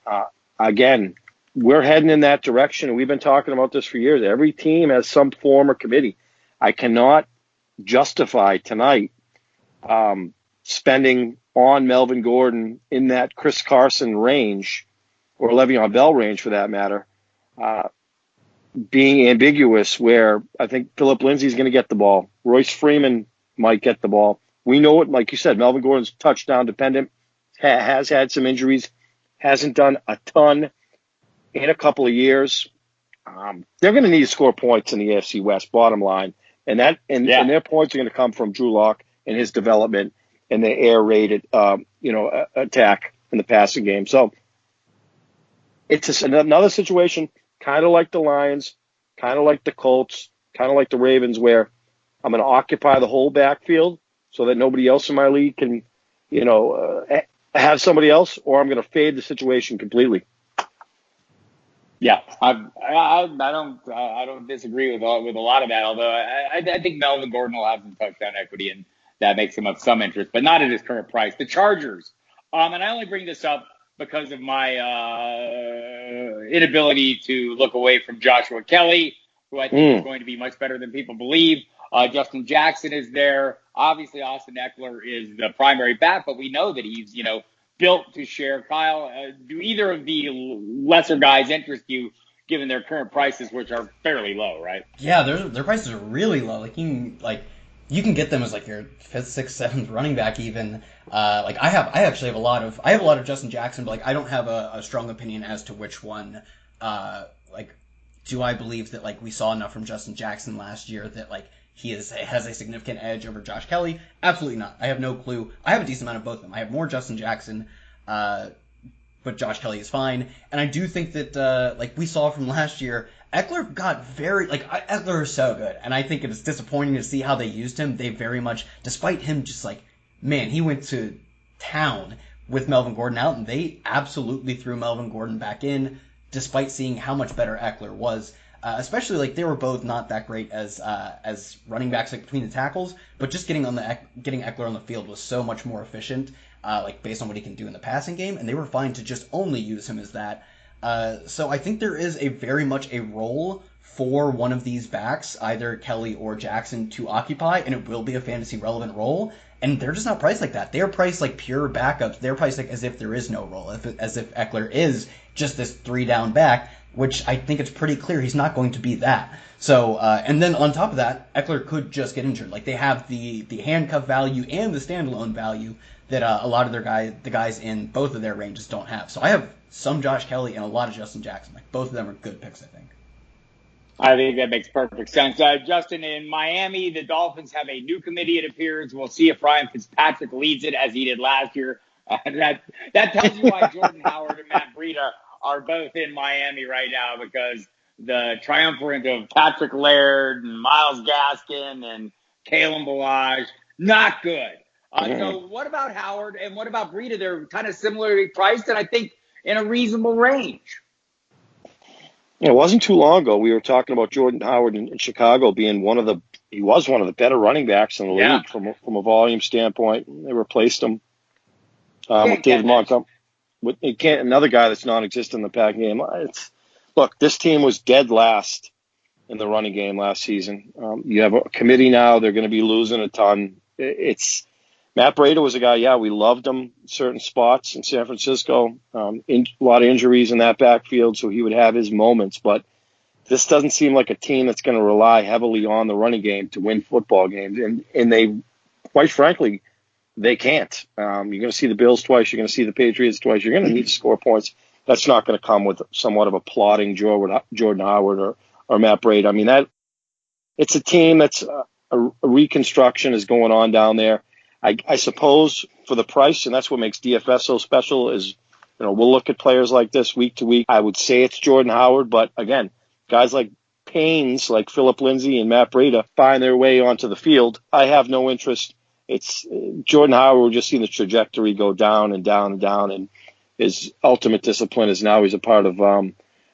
[SPEAKER 2] Again, we're heading in that direction, and we've been talking about this for years. Every team has some form or committee. I cannot justify tonight spending on Melvin Gordon in that Chris Carson range, or Le'Veon Bell range for that matter, being ambiguous, where I think Philip Lindsay's going to get the ball. Royce Freeman might get the ball. We know it, like you said, Melvin Gordon's touchdown dependent, has had some injuries, hasn't done a ton in a couple of years. They're going to need to score points in the AFC West, bottom line. And their points are going to come from Drew Lock and his development and the air-rated, attack in the passing game. So it's just another situation, kind of like the Lions, kind of like the Colts, kind of like the Ravens, where I'm going to occupy the whole backfield so that nobody else in my league can have somebody else, or I'm going to fade the situation completely.
[SPEAKER 3] Yeah, I don't disagree with a lot of that. Although I think Melvin Gordon will have some touchdown equity, and that makes him of some interest, but not at his current price. The Chargers, and I only bring this up because of my inability to look away from Joshua Kelly, who I think is going to be much better than people believe. Justin Jackson is there. Obviously, Austin Eckler is the primary back, but we know that he's built to share. Kyle, do either of the lesser guys interest you, given their current prices, which are fairly low, right?
[SPEAKER 4] Yeah, their prices are really low. You can get them as your fifth, sixth, seventh running back even. I actually have a lot of Justin Jackson, but I don't have a strong opinion as to which one. Do I believe that we saw enough from Justin Jackson last year that he has a significant edge over Josh Kelly? Absolutely not. I have no clue. I have a decent amount of both of them. I have more Justin Jackson, but Josh Kelly is fine. And I do think that we saw from last year, Eckler got Eckler is so good, and I think it's disappointing to see how they used him. They very much, despite him he went to town with Melvin Gordon out, and they absolutely threw Melvin Gordon back in, despite seeing how much better Eckler was. Especially they were both not that great as running backs between the tackles, but just getting Eckler on the field was so much more efficient, based on what he can do in the passing game, and they were fine to just only use him as that. So I think there is very much a role for one of these backs, either Kelly or Jackson, to occupy, and it will be a fantasy relevant role. And they're just not priced like that. They're priced like pure backups. They're priced as if there is no role, as if Eckler is just this 3-down back, which I think it's pretty clear he's not going to be that. So, and then on top of that, Eckler could just get injured. They have the handcuff value and the standalone value that a lot of the guys in both of their ranges don't have. So I have some Josh Kelly and a lot of Justin Jackson. Both of them are good picks, I think.
[SPEAKER 3] I think that makes perfect sense. Justin, in Miami, the Dolphins have a new committee, it appears. We'll see if Ryan Fitzpatrick leads it as he did last year. That tells you why Jordan Howard and Matt Breida are both in Miami right now, because the triumvirate of Patrick Laird and Myles Gaskin and Kalen Balazs, not good. So what about Howard and what about Breida? They're kind of similarly priced, and I think in a reasonable range.
[SPEAKER 2] It wasn't too long ago we were talking about Jordan Howard in Chicago being one of the better running backs in the league from a volume standpoint. They replaced him with David Montgomery. Another guy that's non-existent in the pack game. Look, this team was dead last in the running game last season. You have a committee now; they're going to be losing a ton. Matt Breida was a guy, we loved him in certain spots in San Francisco. A lot of injuries in that backfield, so he would have his moments. But this doesn't seem like a team that's going to rely heavily on the running game to win football games. And they, quite frankly, they can't. You're going to see the Bills twice. You're going to see the Patriots twice. You're going to need to score points. That's not going to come with somewhat of a plodding Jordan Howard or Matt Breida. It's a team that's a reconstruction is going on down there. I suppose for the price, and that's what makes DFS so special, is we'll look at players like this week to week. I would say it's Jordan Howard, but again, guys like Pains, like Phillip Lindsay and Matt Breida, find their way onto the field. I have no interest. It's Jordan Howard. We're just seeing the trajectory go down and down and down, and his ultimate discipline is now he's a part of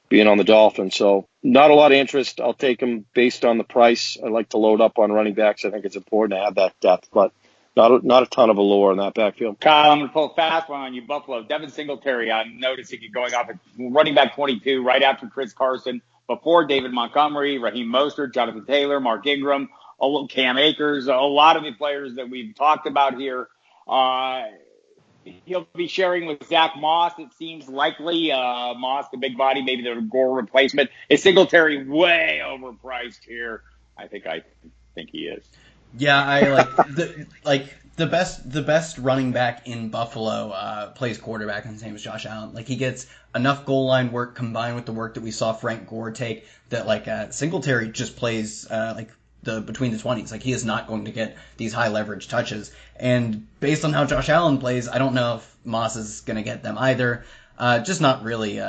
[SPEAKER 2] being on the Dolphins. So not a lot of interest. I'll take him based on the price. I like to load up on running backs. I think it's important to have that depth, but not a ton of allure in that backfield.
[SPEAKER 3] Kyle, I'm going to pull a fast one on you, Buffalo. Devin Singletary, I'm noticing it going off at running back 22 right after Chris Carson, before David Montgomery, Raheem Mostert, Jonathan Taylor, Mark Ingram, Cam Akers, a lot of the players that we've talked about here. He'll be sharing with Zach Moss, it seems likely. Moss, the big body, maybe the Gore replacement. Is Singletary way overpriced here? I think he is.
[SPEAKER 4] Yeah, I the best running back in Buffalo plays quarterback, and his name is Josh Allen. He gets enough goal line work combined with the work that we saw Frank Gore take that Singletary just plays the between the 20s. He is not going to get these high leverage touches. And based on how Josh Allen plays, I don't know if Moss is going to get them either. Just not really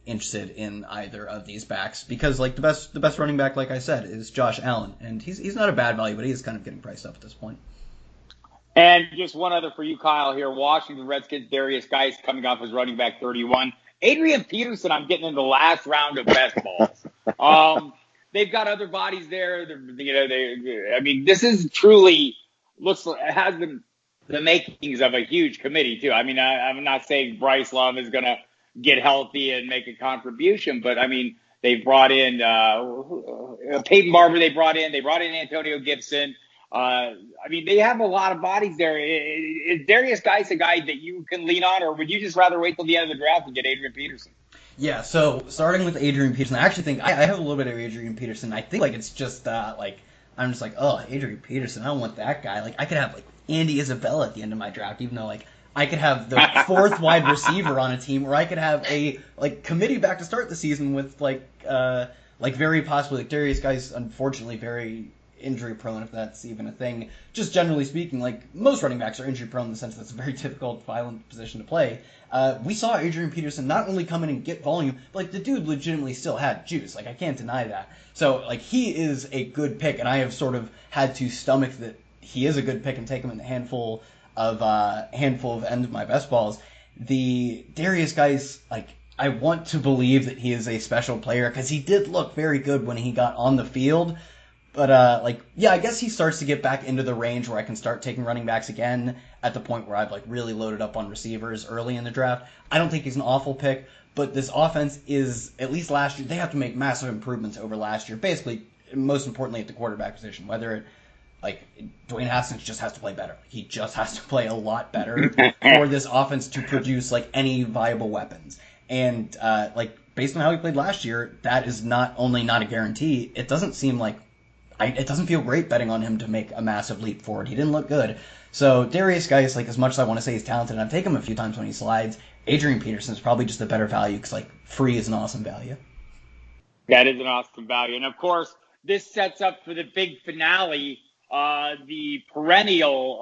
[SPEAKER 4] interested in either of these backs because the best running back, like I said, is Josh Allen, and he's not a bad value, but he is kind of getting priced up at this point.
[SPEAKER 3] And just one other for you, Kyle, here. Washington Redskins, Darius Geis coming off as running back 31. Adrian Peterson, I'm getting in the last round of best balls. They've got other bodies there. This is truly has the makings of a huge committee, too. I mean, I'm not saying Bryce Love is going to get healthy and make a contribution, but, I mean, they've brought in Peyton Barber. They brought in Antonio Gibson. They have a lot of bodies there. Is Darius Geis a guy that you can lean on, or would you just rather wait till the end of the draft and get Adrian Peterson?
[SPEAKER 4] Yeah, so starting with Adrian Peterson, I actually think I have a little bit of Adrian Peterson. I think it's just I'm just Adrian Peterson, I don't want that guy. I could have Andy Isabella at the end of my draft, even though I could have the fourth wide receiver on a team, or I could have a committee back to start the season with very possibly Darius Geis, unfortunately very injury prone, if that's even a thing. Just generally speaking, most running backs are injury prone in the sense that it's a very difficult, violent position to play. We saw Adrian Peterson not only come in and get volume, but the dude legitimately still had juice. I can't deny that. So he is a good pick, and I have sort of had to stomach that he is a good pick and take him in a handful of end of my best balls. The Darius Geis, I want to believe that he is a special player because he did look very good when he got on the field. But, I guess he starts to get back into the range where I can start taking running backs again at the point where I've, really loaded up on receivers early in the draft. I don't think he's an awful pick, but this offense is, at least last year, they have to make massive improvements over last year. Basically, most importantly, at the quarterback position, whether Dwayne Haskins just has to play better. He just has to play a lot better for this offense to produce, any viable weapons. And, based on how he played last year, that is not only not a guarantee, it doesn't seem it doesn't feel great betting on him to make a massive leap forward. He didn't look good. So Darius Geis, as much as I want to say he's talented, and I've taken him a few times when he slides, Adrian Peterson is probably just a better value because, free is an awesome value.
[SPEAKER 3] That is an awesome value. And, of course, this sets up for the big finale, the perennial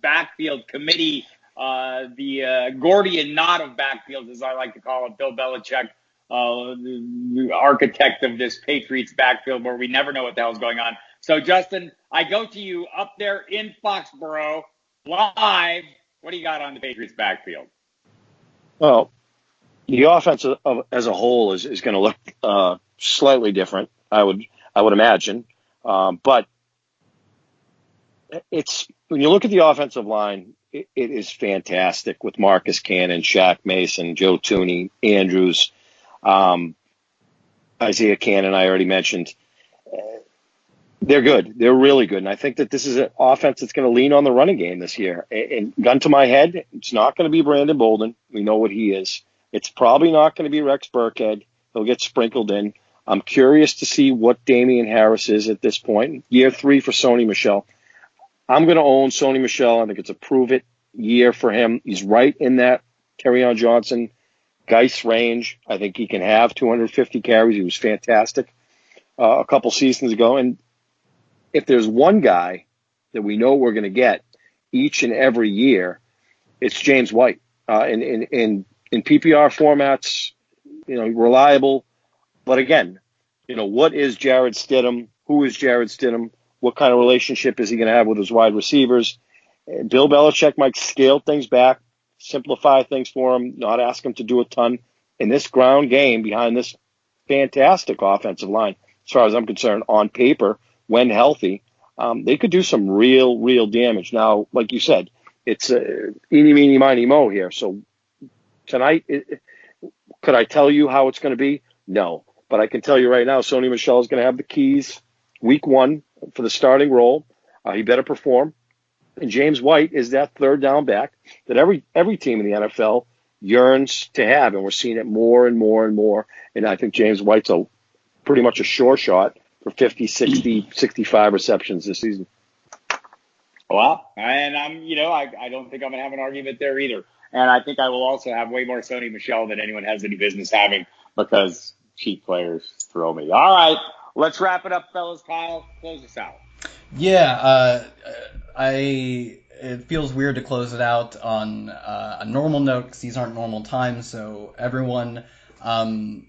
[SPEAKER 3] backfield committee, the Gordian knot of backfields, as I like to call it, Bill Belichick, the architect of this Patriots backfield where we never know what the hell's going on. So, Justin, I go to you up there in Foxborough, live. What do you got on the Patriots backfield?
[SPEAKER 2] Well, the offense as a whole is going to look slightly different, I would imagine. But it's when you look at the offensive line, it is fantastic with Marcus Cannon, Shaq Mason, Joe Thuney, Andrews. Isaiah Cannon, I already mentioned. They're good. They're really good. And I think that this is an offense that's going to lean on the running game this year. And gun to my head, it's not going to be Brandon Bolden. We know what he is. It's probably not going to be Rex Burkhead. He'll get sprinkled in. I'm curious to see what Damian Harris is at this point. Year 3 for Sony Michel. I'm going to own Sony Michel. I think it's a prove-it year for him. He's right in that Kerryon Johnson Geis range. I think he can have 250 carries. He was fantastic a couple seasons ago. And if there's one guy that we know we're going to get each and every year, it's James White. In PPR formats, reliable. But again, what is Jarrett Stidham? Who is Jarrett Stidham? What kind of relationship is he going to have with his wide receivers? Bill Belichick might scale things back, simplify things for him, not ask him to do a ton in this ground game behind this fantastic offensive line. As far as I'm concerned, on paper, when healthy, they could do some real damage. Now, like you said, it's eeny, meeny, miny, mo here. So tonight, could I tell you how it's going to be? No. But I can tell you right now, Sony Michel is going to have the keys week 1 for the starting role. He better perform. And James White is that third down back that every team in the NFL yearns to have. And we're seeing it more and more and more. And I think James White's pretty much a sure shot for 50, 60, 65 receptions this season.
[SPEAKER 3] Well, and I don't think I'm going to have an argument there either. And I think I will also have way more Sony Michel than anyone has any business having because cheap players throw me. All right, let's wrap it up, fellas. Kyle, close us out.
[SPEAKER 4] Yeah, it feels weird to close it out on a normal note because these aren't normal times. So everyone, I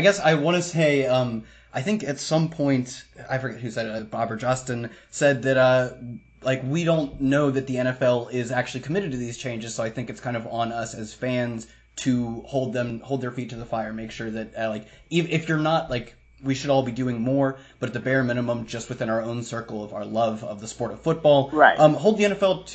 [SPEAKER 4] guess I want to say, I think at some point, I forget who said it, Bob or Justin, said that like, we don't know that the NFL is actually committed to these changes, so I think it's kind of on us as fans to hold their feet to the fire, make sure that, like, if you're not, like, we should all be doing more, but at the bare minimum, just within our own circle of our love of the sport of football,
[SPEAKER 3] right.
[SPEAKER 4] Hold the NFL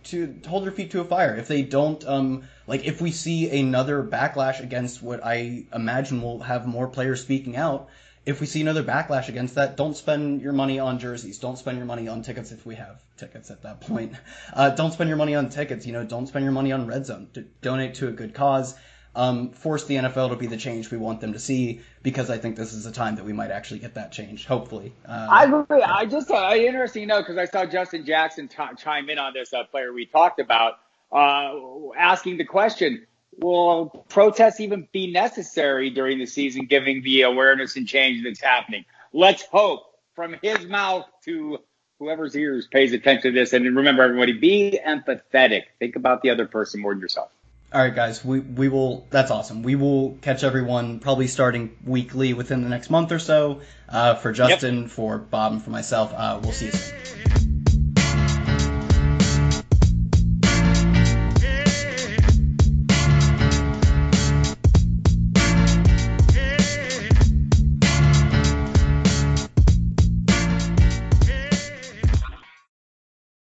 [SPEAKER 4] to hold their feet to a fire. If they don't, like, if we see another backlash against what I imagine will have more players speaking out, if we see another backlash against that, don't spend your money on jerseys. Don't spend your money on tickets if we have tickets at that point. Don't spend your money on tickets. Don't spend your money on Red Zone. Donate to a good cause. Force the NFL to be the change we want them to see, because I think this is a time that we might actually get that change, hopefully.
[SPEAKER 3] I agree. I just interesting note, because I saw Justin Jackson chime in on this player we talked about, asking the question, will protests even be necessary during the season, given the awareness and change that's happening? Let's hope, from his mouth to whoever's ears pays attention to this. And remember, everybody, be empathetic. Think about the other person more than yourself.
[SPEAKER 4] All right, guys, we will. That's awesome. We will catch everyone probably starting weekly within the next month or so. For Justin, for Bob, and for myself, we'll see you soon.